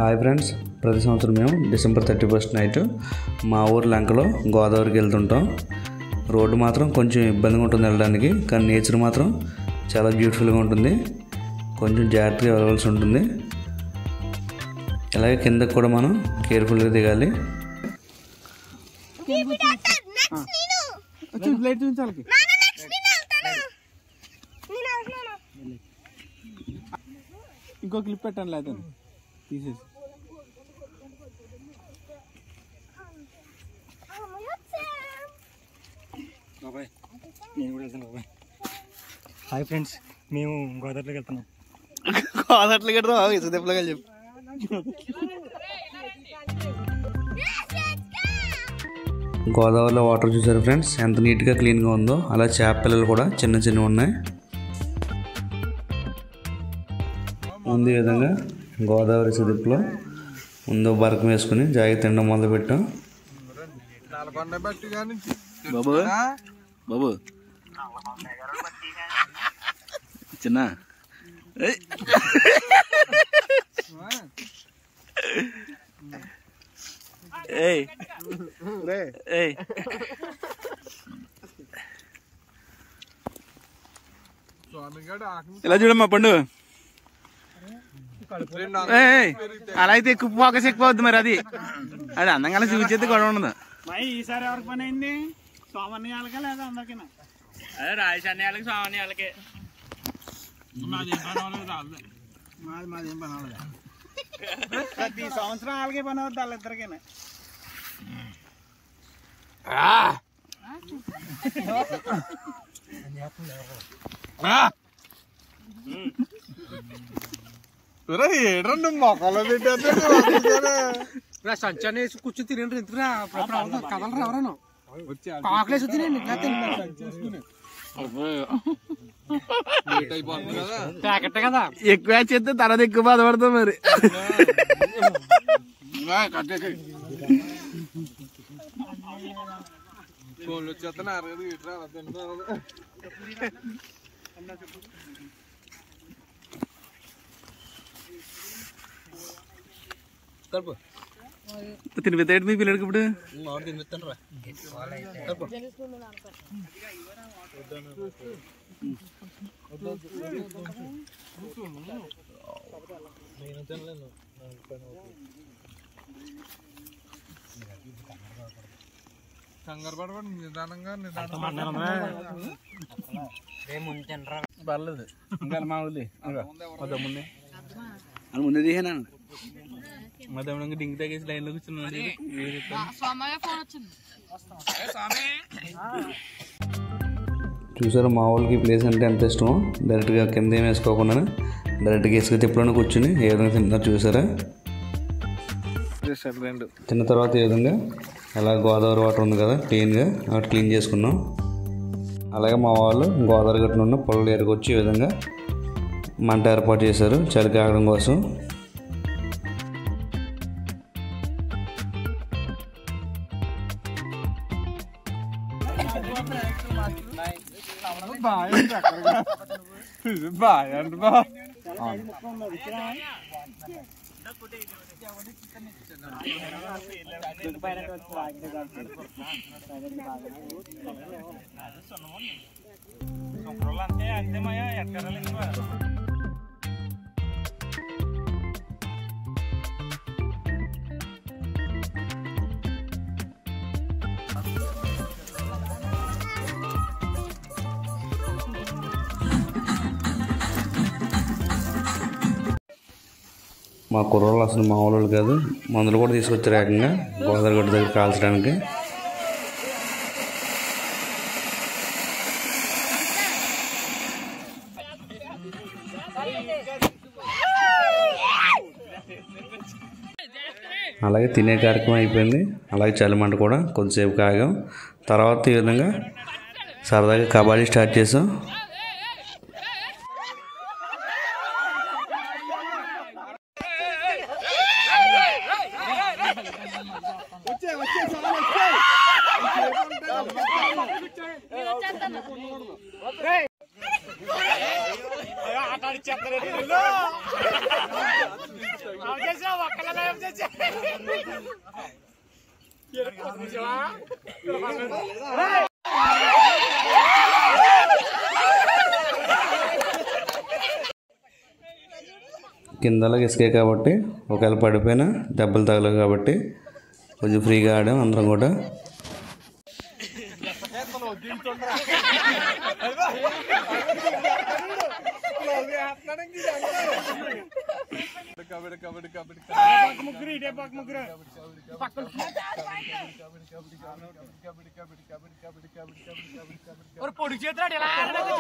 Hi friends, ప్రతి సంవత్సరం మేము డిసెంబర్ 31 నైట్ మా ఊరు లంకలో గోదావరికి వెళ్తుంటాం. రోడ్డు మాత్రం కొంచెం ఇబ్బందిగా ఉంటుంది వెళ్ళడానికి, కానీ నేచర్ మాత్రం చాలా బ్యూటిఫుల్గా ఉంటుంది. కొంచెం జాగ్రత్తగా వెళ్ళవలసి ఉంటుంది. అలాగే కిందకు కూడా మనం కేర్ఫుల్గా దిగాలి. ఇంకో క్లిప్ పెట్టండి లేదా తీసేసి. హాయ్ ఫ్రెండ్స్, మేము గోదావరిలోకి వెళ్తున్నాం. గోదావరిలోకి వెళ్తాం ఇసుదెప్పలుగా చెప్పు. గోదావరిలో వాటర్ చూసారు ఫ్రెండ్స్, ఎంత నీట్గా క్లీన్గా ఉందో. అలా చేప పిల్లలు కూడా చిన్న చిన్నవి ఉన్నాయి. ముందు ఈ విధంగా గోదావరి సిదిప్పులో ముందు బరకం వేసుకుని జాగి తినడం మొదలుపెట్టాం. బాబు బాబు చిన్న ఇలా చూడమ్మా పండు. అలా అయితే ఎక్కువ ఫోకస్ ఎక్కువ అవుద్ది. మరి అది అందంగా చూపించేది గొడవ ఉండదు. ఈసారి ఎవరికి పని అయింది? సోమన్ని వాళ్ళకే లేదా అందరికీ? అదే రాజేష్ అన్ని వాళ్ళకి, సోమన్ని వాళ్ళకి. మాదేం పని అవ్వలేదు. మాదేం పని అవ్వలేదు. ప్రతి సంవత్సరం వాళ్ళకే పని అవుద్ది వాళ్ళిద్దరికీ. ఏడ్రండి మొక్కలు పెట్టేది సంచాన్ని వేసి కూర్చొని తినండి. ఎందుకురా కదలరా ఎవరైనా కాకులేసి తినండి. ప్యాకెట్ కదా, ఎక్కువ చేస్తే తర్వాత ఎక్కువ బాధపడతాం. మరి ఫోన్లు వచ్చేస్తా అరగదు ఇట్లా తినిపిస్తాడు మీ పిల్లడికి. ఇప్పుడు తినిపిస్తాను రా. కంగారు పడబడి నిదానంగా పర్లేదు. ఇంకా మా ఊళ్ళి ముందే అని ముందే తీసాను. మా తమ్ముడు డింగ్ తగ్గేసి లైన్ లో కూర్చున్నాడు. చూసారు మా వాళ్ళకి ప్లేస్ అంటే ఎంత ఇష్టమో. డైరెక్ట్గా కింద ఏం వేసుకోకుండా డైరెక్ట్గా ఇసుక తిప్పలోనే కూర్చుని ఏ విధంగా తింటున్నారు చూసారా. తిన్న తర్వాత ఈ విధంగా అలా గోదావరి వాటర్ ఉంది కదా క్లీన్గా, అక్కడ క్లీన్ చేసుకున్నాం. అలాగే మా వాళ్ళు గోదావరి గట్టున ఉన్న పొలాల దగ్గరకు వచ్చి ఈ విధంగా మంట ఏర్పాటు చేశారు చలికి ఆగడం కోసం. మా కుర్రోళ్ళు అసలు మామూలు కాదు, మందులు కూడా తీసుకొచ్చారు ఏకంగా గోదావరి గడ్డ దగ్గర కాల్చడానికి. అలాగే తినే కార్యక్రమం అయిపోయింది. అలాగే చలిమంట కూడా కొద్దిసేపు కాగాం. తర్వాత ఈ విధంగా సరదాగా కబడ్డీ స్టార్ట్ చేసాం. Hey! కిందలాగా ఇసుకే కాబట్టి ఒకవేళ పడిపోయినా దెబ్బలు తగలవు కాబట్టి కొంచెం ఫ్రీగా ఆడాం అందరం కూడా. పొడి చేస్తాడు ఎలా పెడతాడు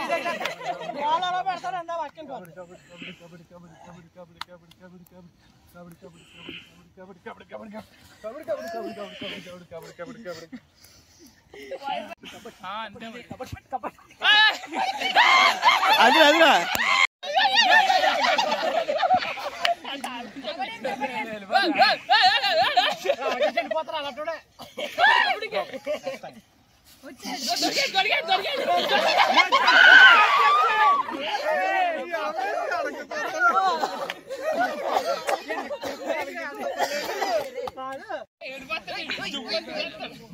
అది అదిరా చనిపోతారు అలాంటి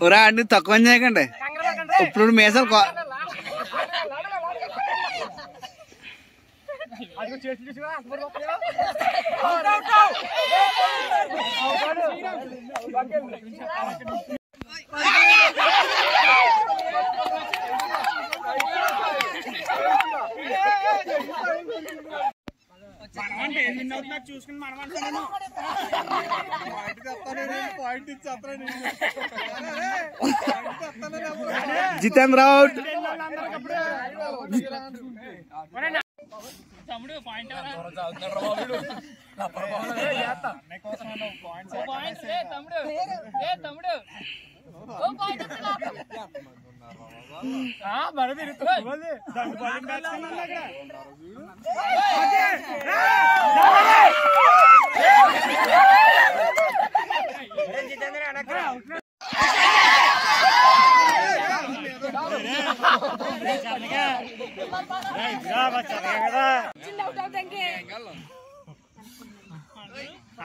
ఒరా అన్ని తక్కువ చేయకండి. ఇప్పుడు మేసాలు చూసుకుని మనం జితేంద్ర అవుట్. తమ్ముడు పాయింట్ తమ్ముడు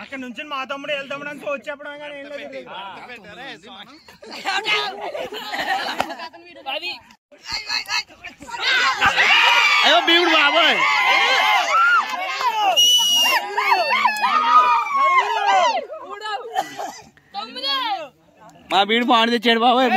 అక్కడ నుంచి మా తమ్ముడు వెళ్తాము అని వచ్చేప్పడం కానీ ఏం లేదు. అయ్యో బీవుడు బాబాయ్ మా బీడు పాడు తెచ్చాడు బాబాయ్.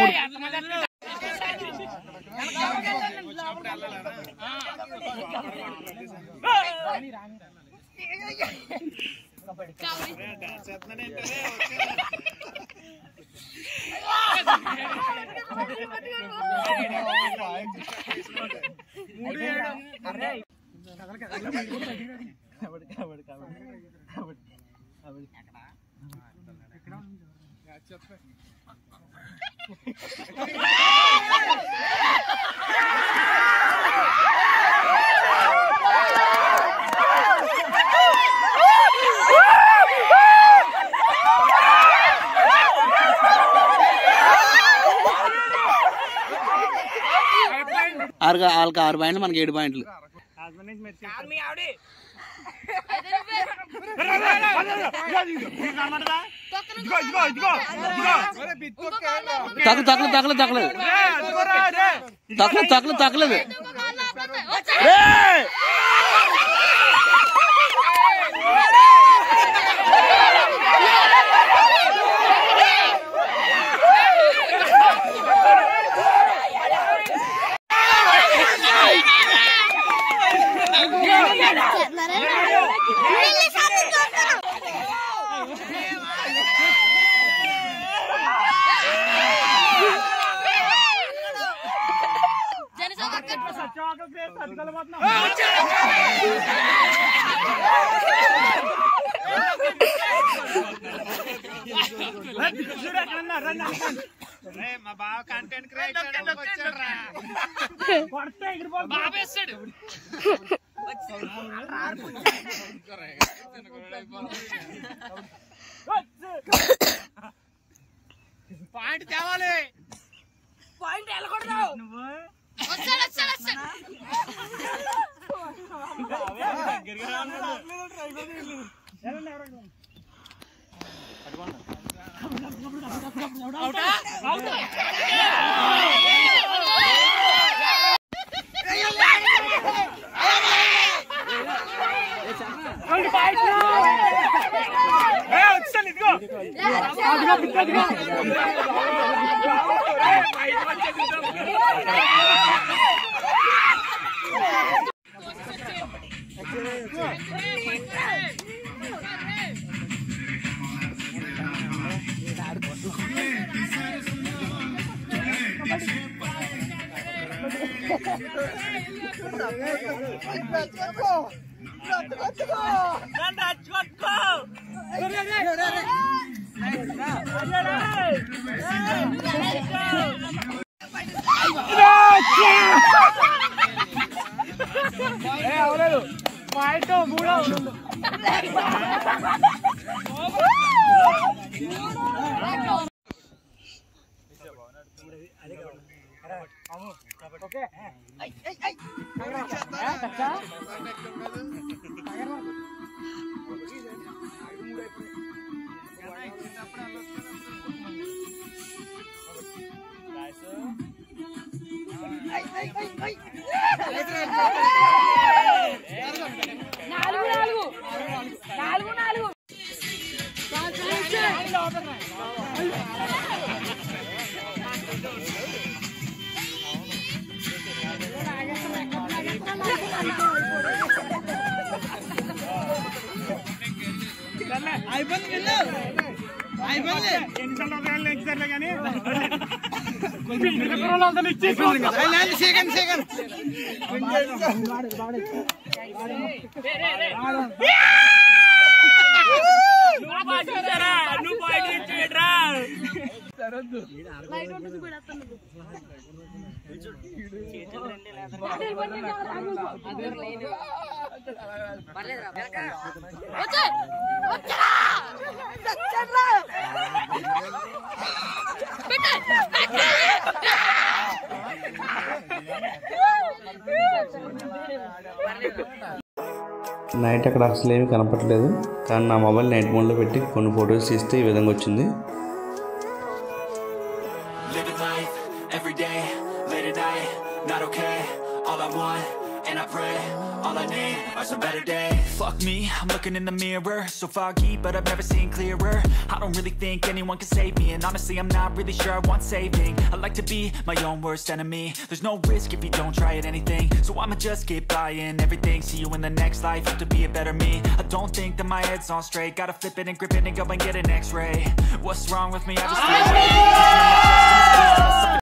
వాళ్ళకి 6 పాయింట్లు మనకి 7 పాయింట్లు. తగలేదు. మా బావ కంటెంట్ క్రియేటర్ పాయింట్ తేవాలి. పాయింట్ వెళ్ళకూడదు. నైట్ అక్కడ అసలు ఏమీ కనపడలేదు, కానీ నా మొబైల్ నైట్ మోడ్లో పెట్టి కొన్ని ఫొటోస్ తీస్తే ఈ విధంగా వచ్చింది. Fuck me, I'm looking in the mirror, so foggy, but I've never seen clearer. I don't really think anyone can save me, and honestly I'm not really sure I want saving. I like to be my own worst enemy. There's no risk if you don't try at anything, so I'ma just keep buying everything. See you in the next life, have to be a better me. I don't think that my head's on straight, gotta flip it and grip it and go and get an x-ray. What's wrong with me? I just feel